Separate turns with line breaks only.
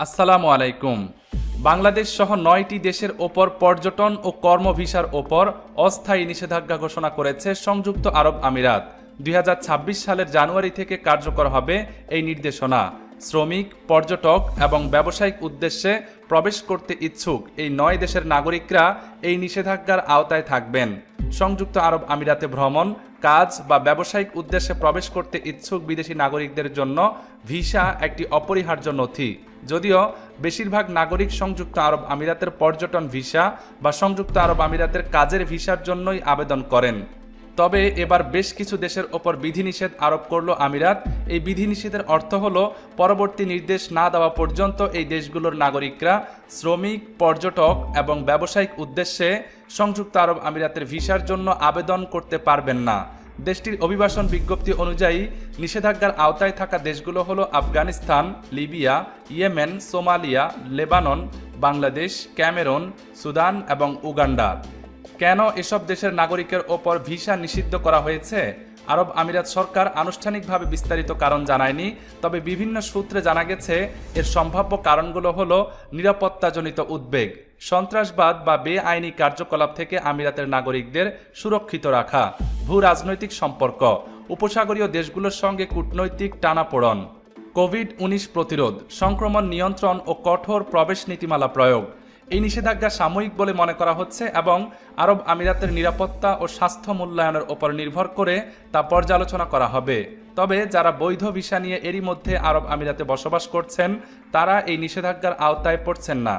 আসসালামু আলাইকুম। বাংলাদেশ সহ ৯টি দেশের ওপর পর্যটন ও কর্ম ভিসার ওপর অস্থায়ী নিষেধাজ্ঞা ঘোষণা করেছে সংযুক্ত আরব আমিরাত। ২০২৬ সালের জানুয়ারি থেকে কার্যকর হবে এই নির্দেশনা। শ্রমিক, পর্যটক এবং ব্যবসায়িক উদ্দেশ্যে প্রবেশ করতে ইচ্ছুক এই ৯ দেশের নাগরিকরা এই নিষেধাজ্ঞার আওতায় থাকবেন। সংযুক্ত আরব আমিরাতে ভ্রমণ, কাজ বা ব্যবসায়িক উদ্দেশ্যে প্রবেশ করতে ইচ্ছুক বিদেশি নাগরিকদের জন্য ভিসা একটি অপরিহার্য নথি। যদিও বেশিরভাগ নাগরিক সংযুক্ত আরব আমিরাতের পর্যটন ভিসা বা সংযুক্ত আরব আমিরাতের কাজের ভিসার জন্যই আবেদন করেন, তবে এবার বেশ কিছু দেশের ওপর বিধিনিষেধ আরোপ করল আমিরাত। এই বিধিনিষেধের অর্থ হল পরবর্তী নির্দেশ না দেওয়া পর্যন্ত এই দেশগুলোর নাগরিকরা শ্রমিক, পর্যটক এবং ব্যবসায়িক উদ্দেশ্যে সংযুক্ত আরব আমিরাতের ভিসার জন্য আবেদন করতে পারবেন না। দেশটির অভিবাসন বিজ্ঞপ্তি অনুযায়ী নিষেধাজ্ঞার আওতায় থাকা দেশগুলো হলো Afghanistan, Libya, Yemen, Somalia, Lebanon, Bangladesh, Cameroon, Sudan এবং উগান্ডা। কেন এসব দেশের নাগরিকের ওপর ভিসা নিষিদ্ধ করা হয়েছে? আরব আমিরাত সরকার আনুষ্ঠানিকভাবে বিস্তারিত কারণ জানায়নি, তবে বিভিন্ন সূত্রে জানা গেছে এর সম্ভাব্য কারণগুলো হলো নিরাপত্তাজনিত উদ্বেগ, সন্ত্রাসবাদ বা বেআইনি কার্যকলাপ থেকে আমিরাতের নাগরিকদের সুরক্ষিত রাখা, ভূ রাজনৈতিক সম্পর্ক, উপসাগরীয় দেশগুলোর সঙ্গে কূটনৈতিক টানাপোড়েন, কোভিড-19 প্রতিরোধ, সংক্রমণ নিয়ন্ত্রণ ও কঠোর প্রবেশ নীতিমালা প্রয়োগ। এই নিষেধাজ্ঞা সাময়িক বলে মনে করা হচ্ছে এবং আরব আমিরাতের নিরাপত্তা ও স্বাস্থ্য মূল্যায়নের ওপর নির্ভর করে তা পর্যালোচনা করা হবে। তবে যারা বৈধ ভিসা নিয়ে এরই মধ্যে আরব আমিরাতে বসবাস করছেন তারা এই নিষেধাজ্ঞার আওতায় পড়ছেন না।